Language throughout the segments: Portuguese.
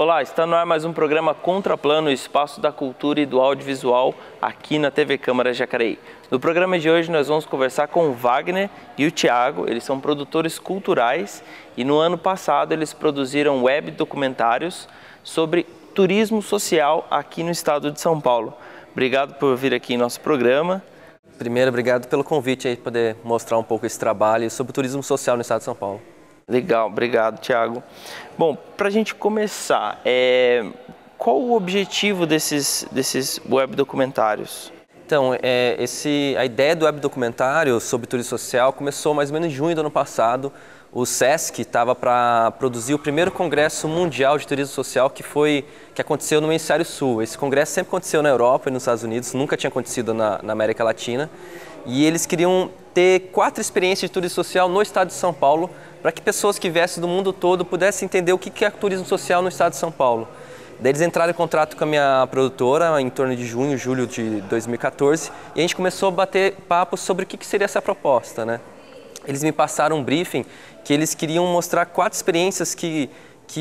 Olá, está no ar mais um programa Contraplano, o espaço da cultura e do audiovisual aqui na TV Câmara Jacareí. No programa de hoje nós vamos conversar com o Wagner e o Thiago. Eles são produtores culturais e no ano passado eles produziram web documentários sobre turismo social aqui no estado de São Paulo. Obrigado por vir aqui em nosso programa. Primeiro, obrigado pelo convite aí, poder mostrar um pouco esse trabalho sobre o turismo social no estado de São Paulo. Legal, obrigado, Thiago. Bom, para a gente começar, qual o objetivo desses web documentários? Então, a ideia do web documentário sobre turismo social começou mais ou menos em junho do ano passado. O SESC estava para produzir o primeiro congresso mundial de turismo social que aconteceu no Hemisfério Sul. Esse congresso sempre aconteceu na Europa e nos Estados Unidos, nunca tinha acontecido na América Latina. E eles queriam ter 4 experiências de turismo social no estado de São Paulo, para que pessoas que viessem do mundo todo pudessem entender o que é turismo social no estado de São Paulo. Daí eles entraram em contato com a minha produtora em torno de junho, julho de 2014 e a gente começou a bater papo sobre o que seria essa proposta, né? Eles me passaram um briefing que eles queriam mostrar 4 experiências que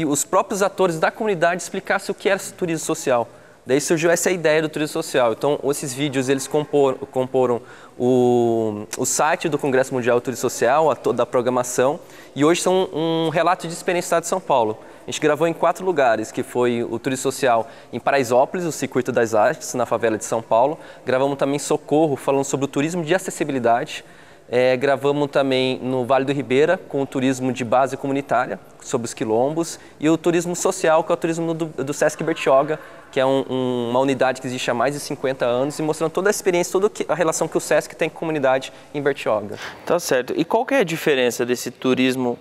os próprios atores da comunidade explicassem o que era esse turismo social. Daí surgiu essa ideia do turismo social. Então, esses vídeos eles comporam o site do Congresso Mundial do Turismo Social, toda a programação, e hoje são um relato de experiência do estado de São Paulo. A gente gravou em 4 lugares, que foi o turismo social em Paraisópolis, o Circuito das Artes, na favela de São Paulo. Gravamos também em Socorro, falando sobre o turismo de acessibilidade. Gravamos também no Vale do Ribeira, com o turismo de base comunitária, sobre os quilombos, e o turismo social, que é o turismo do Sesc Bertioga, que é uma unidade que existe há mais de 50 anos, e mostrando toda a experiência, toda a relação que o Sesc tem com a comunidade em Bertioga. Tá certo. E qual que é a diferença desse turismo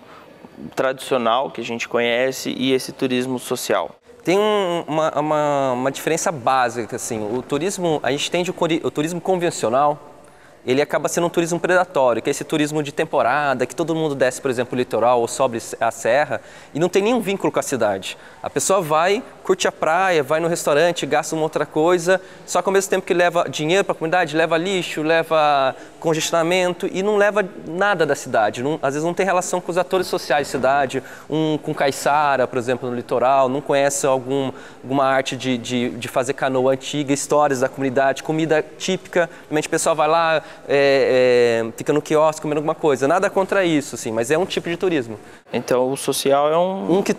tradicional, que a gente conhece, e esse turismo social? Tem uma diferença básica, assim. O turismo, a gente tem o turismo convencional, ele acaba sendo um turismo predatório, que é esse turismo de temporada, que todo mundo desce, por exemplo, o litoral ou sobe a serra e não tem nenhum vínculo com a cidade. A pessoa vai, curte a praia, vai no restaurante, gasta uma outra coisa, só que ao mesmo tempo que leva dinheiro para a comunidade, leva lixo, leva congestionamento e não leva nada da cidade. Às vezes não tem relação com os atores sociais da cidade, com caiçara, por exemplo, no litoral, não conhece alguma arte de fazer canoa antiga, histórias da comunidade, comida típica. Realmente o pessoal vai lá, fica no quiosque comendo alguma coisa. Nada contra isso, sim, mas é um tipo de turismo. Então o social é um que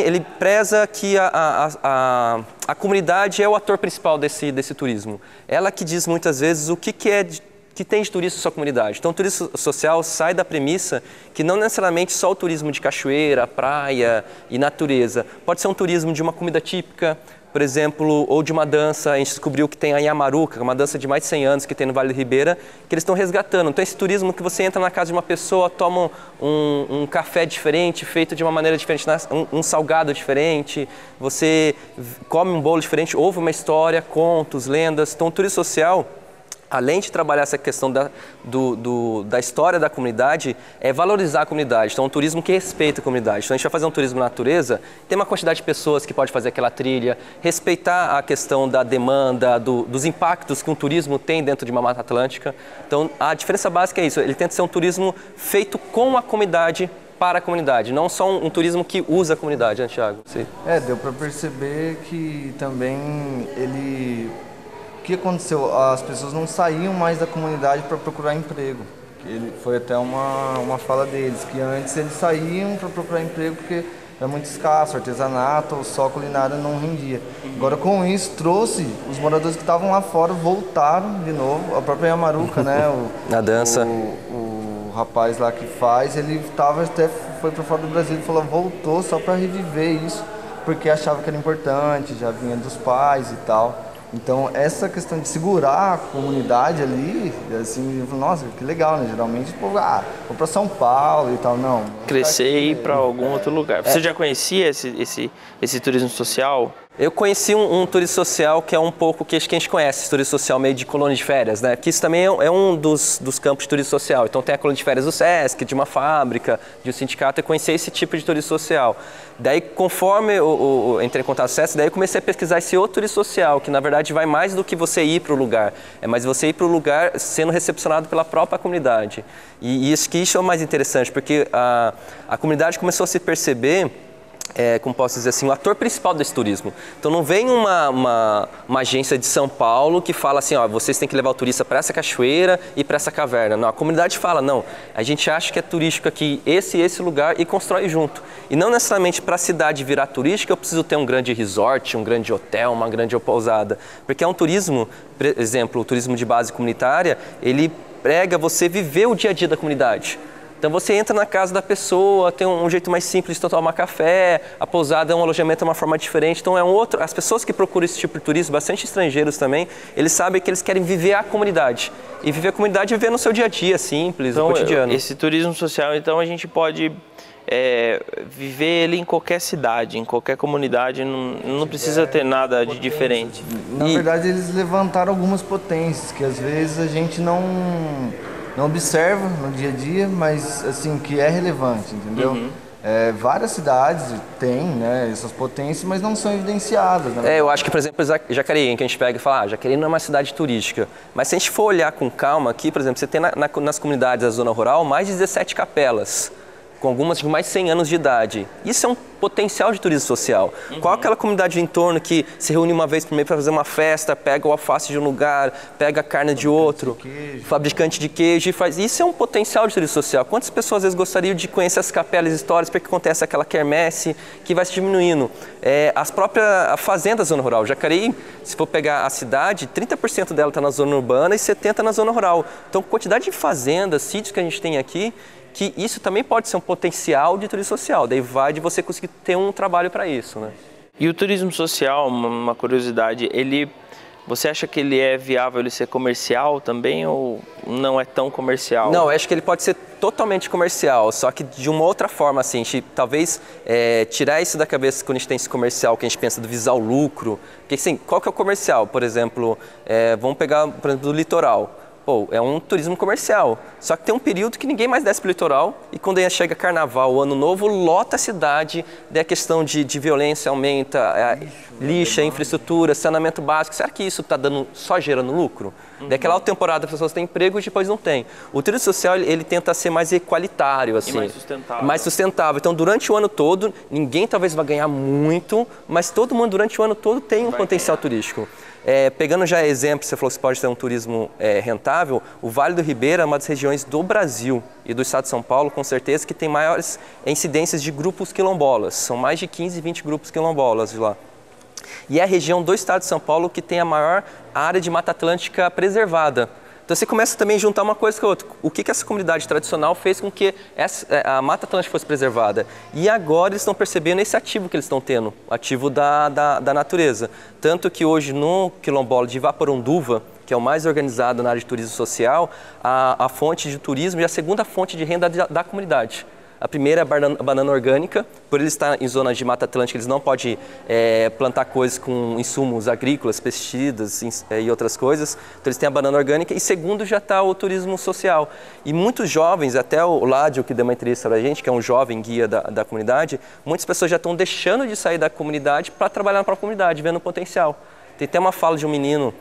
ele preza que a comunidade é o ator principal desse turismo. Ela que diz muitas vezes o que tem de turismo na sua comunidade. Então o turismo social sai da premissa que não necessariamente só o turismo de cachoeira, praia e natureza. Pode ser um turismo de uma comida típica, por exemplo, ou de uma dança. A gente descobriu que tem a Yamaruca, que é uma dança de mais de 100 anos que tem no Vale do Ribeira, que eles estão resgatando. Então esse turismo que você entra na casa de uma pessoa, toma um café diferente, feito de uma maneira diferente, um salgado diferente, você come um bolo diferente, ouve uma história, contos, lendas. Então o turismo social, além de trabalhar essa questão da história da comunidade, é valorizar a comunidade. Então, um turismo que respeita a comunidade. Então, a gente vai fazer um turismo natureza, tem uma quantidade de pessoas que pode fazer aquela trilha, respeitar a questão da demanda, dos impactos que um turismo tem dentro de uma Mata Atlântica. Então, a diferença básica é isso, ele tenta ser um turismo feito com a comunidade, para a comunidade, não só um turismo que usa a comunidade, né, Thiago? Sim. Deu para perceber que também o que aconteceu? As pessoas não saíam mais da comunidade para procurar emprego. Foi até uma fala deles, que antes eles saíam para procurar emprego porque era muito escasso, artesanato ou só culinária não rendia. Agora com isso trouxe, os moradores que estavam lá fora voltaram de novo, a própria Yamaruca, né? Na dança. O rapaz lá que faz, ele foi para fora do Brasil e falou, voltou só para reviver isso, porque achava que era importante, já vinha dos pais e tal. Então, essa questão de segurar a comunidade ali, assim, nossa, que legal, né? Geralmente, vou para São Paulo e tal, não. Crescer e ir para algum outro lugar. Você já conhecia esse turismo social? Eu conheci um turismo social que é um pouco que a gente conhece, esse turismo social meio de colônia de férias, né? Que isso também é um dos campos de turismo social. Então tem a colônia de férias do Sesc, de uma fábrica, de um sindicato, eu conheci esse tipo de turismo social. Daí, conforme eu entrei em contato com o Sesc, daí eu comecei a pesquisar esse outro turismo social, que na verdade vai mais do que você ir para o lugar. É mais você ir para o lugar sendo recepcionado pela própria comunidade. E isso é o mais interessante, porque a comunidade começou a se perceber como posso dizer assim, o ator principal desse turismo. Então não vem uma agência de São Paulo que fala assim, ó, vocês têm que levar o turista para essa cachoeira e para essa caverna. Não, a comunidade fala, não, a gente acha que é turístico aqui esse lugar e constrói junto. E não necessariamente para a cidade virar turística eu preciso ter um grande resort, um grande hotel, uma grande pousada. Porque é um turismo, por exemplo, o turismo de base comunitária, ele prega você viver o dia a dia da comunidade. Então você entra na casa da pessoa, tem um jeito mais simples de tomar café, a pousada é um alojamento de uma forma diferente, então as pessoas que procuram esse tipo de turismo, bastante estrangeiros também, eles sabem que eles querem viver a comunidade. E viver a comunidade é viver no seu dia a dia, simples, então, no cotidiano. Esse turismo social, então a gente pode viver ele em qualquer cidade, em qualquer comunidade, não precisa ter nada de diferente. Na verdade eles levantaram algumas potências que às vezes a gente não observa no dia a dia, mas assim, que é relevante, entendeu? Várias cidades têm, né, essas potências, mas não são evidenciadas. Né? Eu acho que, por exemplo, Jacareí, que a gente pega e fala, Jacareí não é uma cidade turística. Mas se a gente for olhar com calma aqui, por exemplo, você tem nas comunidades da zona rural mais de 17 capelas, com algumas de mais de 100 anos de idade. Isso é um potencial de turismo social. Qual aquela comunidade de entorno que se reúne uma vez por mês para fazer uma festa, pega o alface de um lugar, pega a carne de outro, fabricante de queijo e faz... Isso é um potencial de turismo social. Quantas pessoas às vezes gostariam de conhecer as capelas históricas porque acontece aquela quermesse que vai se diminuindo? A fazenda da zona rural. Jacareí, se for pegar a cidade, 30% dela está na zona urbana e 70% na zona rural. Então, quantidade de fazendas, sítios que a gente tem aqui, que isso também pode ser um potencial de turismo social, daí vai de você conseguir ter um trabalho para isso, né? E o turismo social, uma curiosidade, você acha que ele é viável ele ser comercial também ou não é tão comercial? Não, eu acho que ele pode ser totalmente comercial, só que de uma outra forma, assim, a gente talvez tirar isso da cabeça quando a gente tem esse comercial, que a gente pensa do visar o lucro, porque assim, qual que é o comercial? Por exemplo, vamos pegar, por exemplo, do litoral. Pô, é um turismo comercial, só que tem um período que ninguém mais desce para o litoral e quando chega carnaval, o ano novo, lota a cidade, daí a questão de violência aumenta, lixo, infraestrutura, saneamento básico. Será que isso está só gerando lucro? Daquela temporada as pessoas têm emprego e depois não tem. O turismo social ele tenta ser mais equalitário, assim, e mais sustentável. Mais sustentável. Então durante o ano todo, ninguém talvez vai ganhar muito, mas todo mundo durante o ano todo tem um potencial turístico. Pegando já exemplo, você falou que pode ter um turismo rentável, o Vale do Ribeira é uma das regiões do Brasil e do estado de São Paulo, com certeza, que tem maiores incidências de grupos quilombolas. São mais de 15, 20 grupos quilombolas de lá. E é a região do estado de São Paulo que tem a maior área de Mata Atlântica preservada. Então você começa também a juntar uma coisa com a outra. O que essa comunidade tradicional fez com que a Mata Atlântica fosse preservada? E agora eles estão percebendo esse ativo que eles estão tendo, ativo da natureza. Tanto que hoje no quilombola de Vaporonduva, que é o mais organizado na área de turismo social, a fonte de turismo e a segunda fonte de renda da comunidade. A primeira é a banana orgânica, por ele estar em zona de Mata Atlântica, eles não podem plantar coisas com insumos agrícolas, pesticidas e outras coisas, então eles têm a banana orgânica. E segundo já está o turismo social. E muitos jovens, até o Ládio, que deu uma entrevista para a gente, que é um jovem guia da comunidade, muitas pessoas já estão deixando de sair da comunidade para trabalhar na própria comunidade, vendo o potencial. Tem até uma fala de um menino,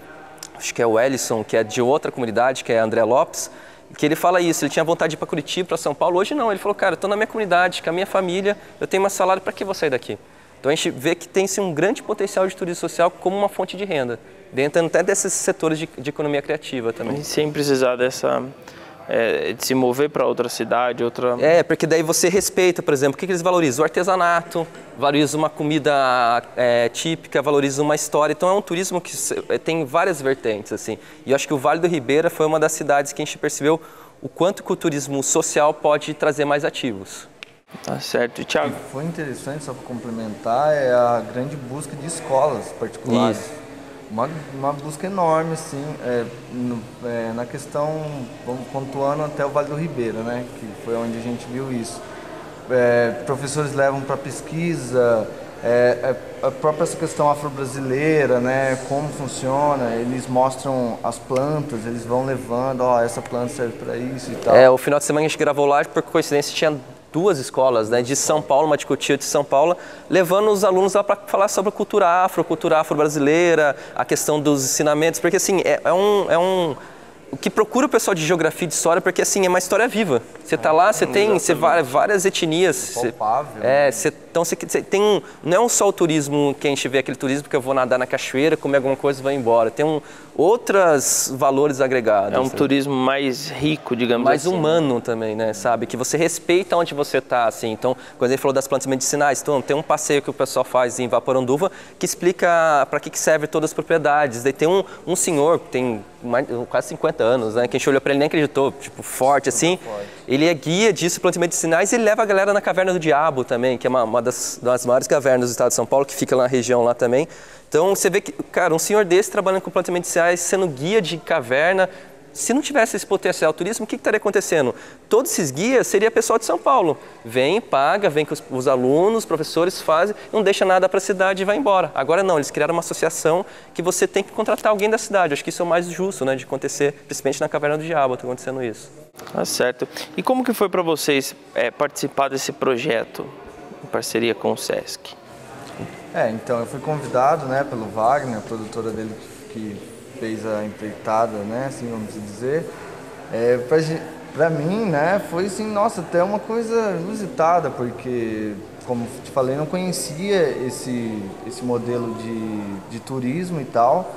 acho que é o Ellison, que é de outra comunidade, que é André Lopes, que ele fala isso, ele tinha vontade de ir para Curitiba, para São Paulo, hoje não, ele falou, cara, eu estou na minha comunidade, com a minha família, eu tenho meu salário, para que eu vou sair daqui? Então a gente vê que tem-se um grande potencial de turismo social como uma fonte de renda, dentro até desses setores de economia criativa também. E sem precisar de se mover para outra cidade, outra... Porque daí você respeita, por exemplo, o que eles valorizam? O artesanato, valoriza uma comida típica, valoriza uma história. Então é um turismo que tem várias vertentes, assim. E eu acho que o Vale do Ribeira foi uma das cidades que a gente percebeu o quanto que o turismo social pode trazer mais ativos. Tá certo. E, Thiago? Foi interessante, só para complementar, é a grande busca de escolas particulares. Isso. Uma busca enorme, assim, na questão, vamos pontuando até o Vale do Ribeira, né, que foi onde a gente viu isso. Professores levam para pesquisa, a própria essa questão afro-brasileira, né, como funciona, eles mostram as plantas, eles vão levando, essa planta serve para isso e tal. O final de semana a gente gravou lá, por coincidência tinha duas escolas, né, de São Paulo, uma de Cotia de São Paulo, levando os alunos lá para falar sobre cultura afro-brasileira, a questão dos ensinamentos, porque assim, o que procura o pessoal de geografia e de história, porque assim, é uma história viva. Você tá lá, você tem várias etnias. Palpável. Então você tem não é só o turismo que a gente vê, aquele turismo que eu vou nadar na cachoeira, comer alguma coisa e vou embora. Tem outros valores agregados. É um turismo mais rico, digamos mais assim. Mais humano também, né, sabe? Que você respeita onde você tá, assim. Então, quando ele falou das plantas medicinais, então, tem um passeio que o pessoal faz em Vaporanduva que explica para que serve todas as propriedades. Daí tem um senhor que tem quase 50 anos, né? Que a gente olhou para ele e nem acreditou, tipo, forte assim. Ele é guia disso, plantas medicinais, e ele leva a galera na Caverna do Diabo também, que é uma das maiores cavernas do estado de São Paulo, que fica na região lá também. Então você vê que, cara, um senhor desse trabalhando com plantas medicinais, sendo guia de caverna, se não tivesse esse potencial turismo, o que estaria acontecendo? Todos esses guias seria pessoal de São Paulo. Vem, paga, vem com os alunos, os professores fazem, não deixa nada para a cidade e vai embora. Agora não, eles criaram uma associação que você tem que contratar alguém da cidade. Acho que isso é o mais justo, né, de acontecer, principalmente na Caverna do Diabo, está acontecendo isso. Tá certo. E como que foi para vocês participar desse projeto em parceria com o Sesc? Então eu fui convidado, né, pelo Wagner, a produtora dele que fez a empreitada, né, assim vamos dizer. Pra mim, né, foi assim, nossa, até uma coisa inusitada, porque, como te falei, não conhecia esse modelo de turismo e tal.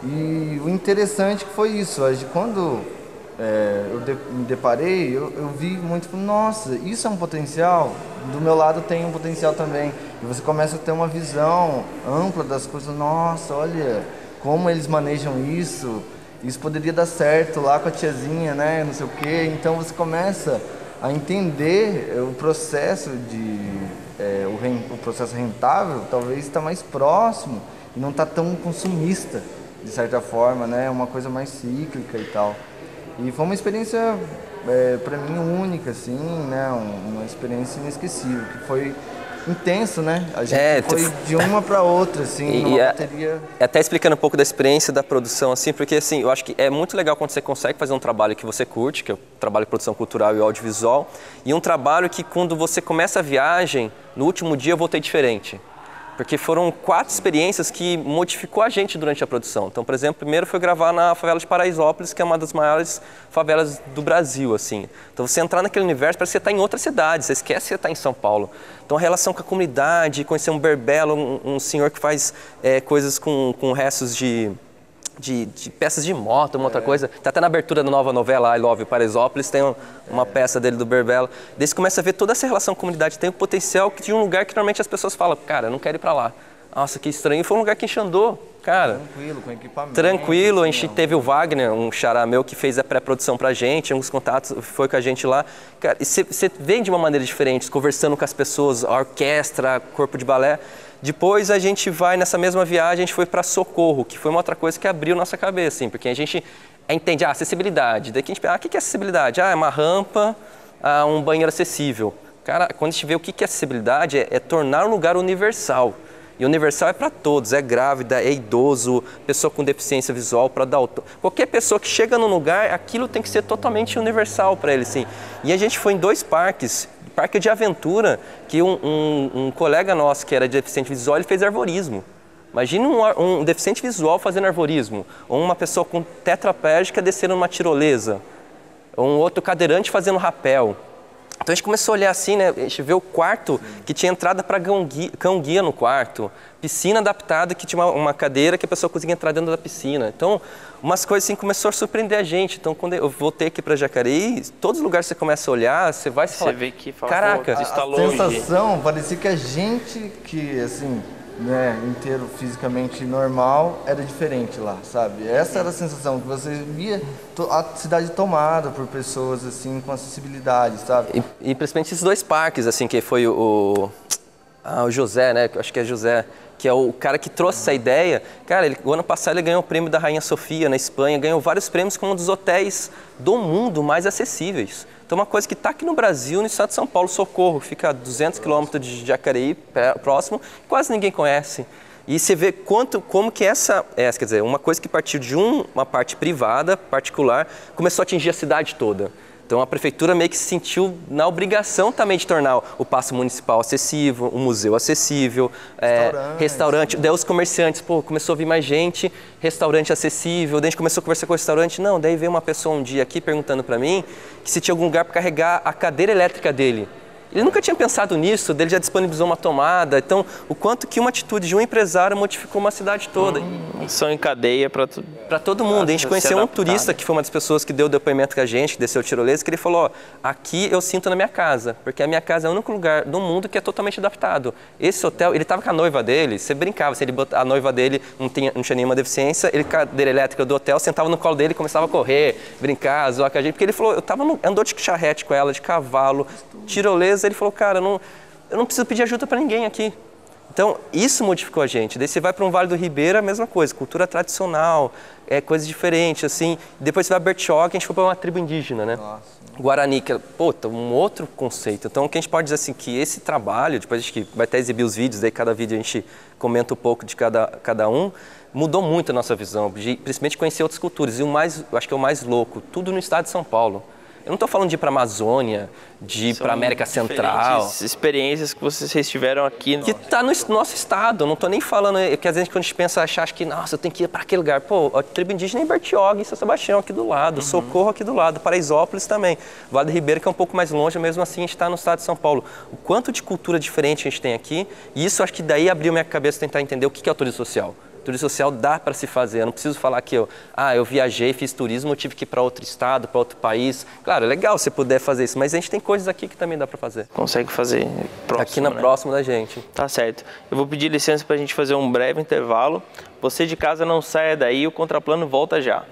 E o interessante que foi isso, quando me deparei, eu vi muito, nossa, isso é um potencial, do meu lado tem um potencial também. E você começa a ter uma visão ampla das coisas, nossa, olha como eles manejam isso poderia dar certo lá com a tiazinha, né, não sei o quê. Então você começa a entender o processo o processo rentável, talvez está mais próximo e não está tão consumista, de certa forma, né, uma coisa mais cíclica e tal. E foi uma experiência, para mim, única, assim, né, uma experiência inesquecível, que foi intenso, né? A gente foi de uma para outra, assim, numa bateria. Até explicando um pouco da experiência da produção, assim, porque assim, eu acho que é muito legal quando você consegue fazer um trabalho que você curte, que é o trabalho de produção cultural e audiovisual, e um trabalho que quando você começa a viagem, no último dia eu voltei diferente. Porque foram 4 experiências que modificou a gente durante a produção. Então, por exemplo, primeiro foi gravar na favela de Paraisópolis, que é uma das maiores favelas do Brasil, assim. Então, você entrar naquele universo, parece que você está em outra cidade, você esquece que você está em São Paulo. Então, a relação com a comunidade, conhecer um berbelo, um senhor que faz coisas com restos de peças de moto, uma outra coisa. Tá até na abertura da nova novela I Love Paraisópolis, tem uma peça dele do Berbelo. Daí você começa a ver toda essa relação com a comunidade, tem o potencial de um lugar que normalmente as pessoas falam, cara, eu não quero ir pra lá. Nossa, que estranho. E foi um lugar que a gente andou, cara. Tranquilo, com equipamento. Tranquilo, a gente teve o Wagner, um xará meu, que fez a pré-produção pra gente, alguns contatos, foi com a gente lá. Cara, e você vem de uma maneira diferente, conversando com as pessoas, a orquestra, corpo de balé. Depois a gente vai, nessa mesma viagem, a gente foi para Socorro, que foi uma outra coisa que abriu nossa cabeça, assim, porque a gente entende acessibilidade. Daí que a gente pensa, o que é acessibilidade? É uma rampa, um banheiro acessível. Cara, quando a gente vê o que é acessibilidade, é tornar um lugar universal. E universal é para todos, é grávida, é idoso, pessoa com deficiência visual, para daltônico. Qualquer pessoa que chega num lugar, aquilo tem que ser totalmente universal para ele, sim. E a gente foi em 2 parques. Parque de aventura, que um colega nosso que era deficiente visual, ele fez arvorismo. Imagina um deficiente visual fazendo arvorismo, ou uma pessoa com tetraplégica descendo numa tirolesa, ou um outro cadeirante fazendo rapel. Então a gente começou a olhar assim, né? A gente vê o quarto que tinha entrada para cão-guia no quarto, piscina adaptada que tinha uma cadeira que a pessoa conseguia entrar dentro da piscina. Então, umas coisas assim começou a surpreender a gente. Então, quando eu voltei aqui para Jacareí, todos os lugares que você começa a olhar, você vai falar, vê que fala, caraca, está longe. A sensação parecia que a gente que, assim, né, inteiro fisicamente normal, era diferente lá, sabe? Essa era a sensação, que você via a cidade tomada por pessoas, assim, com acessibilidade, sabe? E principalmente esses 2 parques, assim, que foi o José, né? Acho que é José, que é o cara que trouxe essa ideia. Cara, o ano passado ele ganhou o prêmio da Rainha Sofia na Espanha, ganhou vários prêmios como um dos hotéis do mundo mais acessíveis. Então, uma coisa que está aqui no Brasil, no estado de São Paulo, Socorro, fica a 200 quilômetros de Jacareí, próximo, quase ninguém conhece. E você vê como que quer dizer, uma coisa que partiu de uma parte privada, particular, começou a atingir a cidade toda. Então a prefeitura meio que se sentiu na obrigação também de tornar o Paço Municipal acessível, o museu acessível, restaurante, daí os comerciantes, pô, começou a vir mais gente, restaurante acessível, daí a gente começou a conversar com o restaurante, não, daí veio uma pessoa um dia aqui perguntando para mim que se tinha algum lugar para carregar a cadeira elétrica dele. Ele nunca tinha pensado nisso, ele já disponibilizou uma tomada. Então, o quanto que uma atitude de um empresário modificou uma cidade toda. São em cadeia para todo mundo. A gente conheceu um turista que foi uma das pessoas que deu o depoimento com a gente, que desceu a tirolesa, que ele falou, ó, aqui eu sinto na minha casa, porque a minha casa é o único lugar do mundo que é totalmente adaptado. Esse hotel, ele estava com a noiva dele, você brincava, assim, a noiva dele não tinha nenhuma deficiência, ele cadeira elétrica do hotel, sentava no colo dele e começava a correr, brincar, zoar com a gente, porque ele falou, andou de charrete com ela, de cavalo, tirolesa. Ele falou, cara, eu não preciso pedir ajuda para ninguém aqui. Então, isso modificou a gente. Daí você vai para um Vale do Ribeira, a mesma coisa, cultura tradicional, coisas diferentes, assim. Depois você vai a Bertioga, a gente foi para uma tribo indígena, né? Nossa. Guarani, que é, um outro conceito. Então, o que a gente pode dizer assim, que esse trabalho, depois a gente vai até exibir os vídeos, daí cada vídeo a gente comenta um pouco de cada um, mudou muito a nossa visão, principalmente conhecer outras culturas. E eu acho que é o mais louco, tudo no estado de São Paulo. Eu não estou falando de ir para a Amazônia, de ir para a América Central. Experiências que vocês tiveram aqui. Que está no nosso estado. Eu não estou nem falando, porque às vezes quando a gente pensa, acha que, nossa, eu tenho que ir para aquele lugar. Pô, a tribo indígena é em Bertioga, em São Sebastião, aqui do lado. Socorro, aqui do lado. Paraisópolis também. Vale do Ribeira, que é um pouco mais longe, mesmo assim a gente está no estado de São Paulo. O quanto de cultura diferente a gente tem aqui. E isso acho que daí abriu minha cabeça tentar entender o que é o turismo social. Turismo social dá para se fazer, eu não preciso falar que eu viajei, fiz turismo, eu tive que ir para outro estado, para outro país. Claro, é legal se puder fazer isso, mas a gente tem coisas aqui que também dá para fazer. Consegue fazer próximo, aqui na próxima da gente. Tá certo. Eu vou pedir licença para a gente fazer um breve intervalo. Você de casa não saia daí, o Contraplano volta já.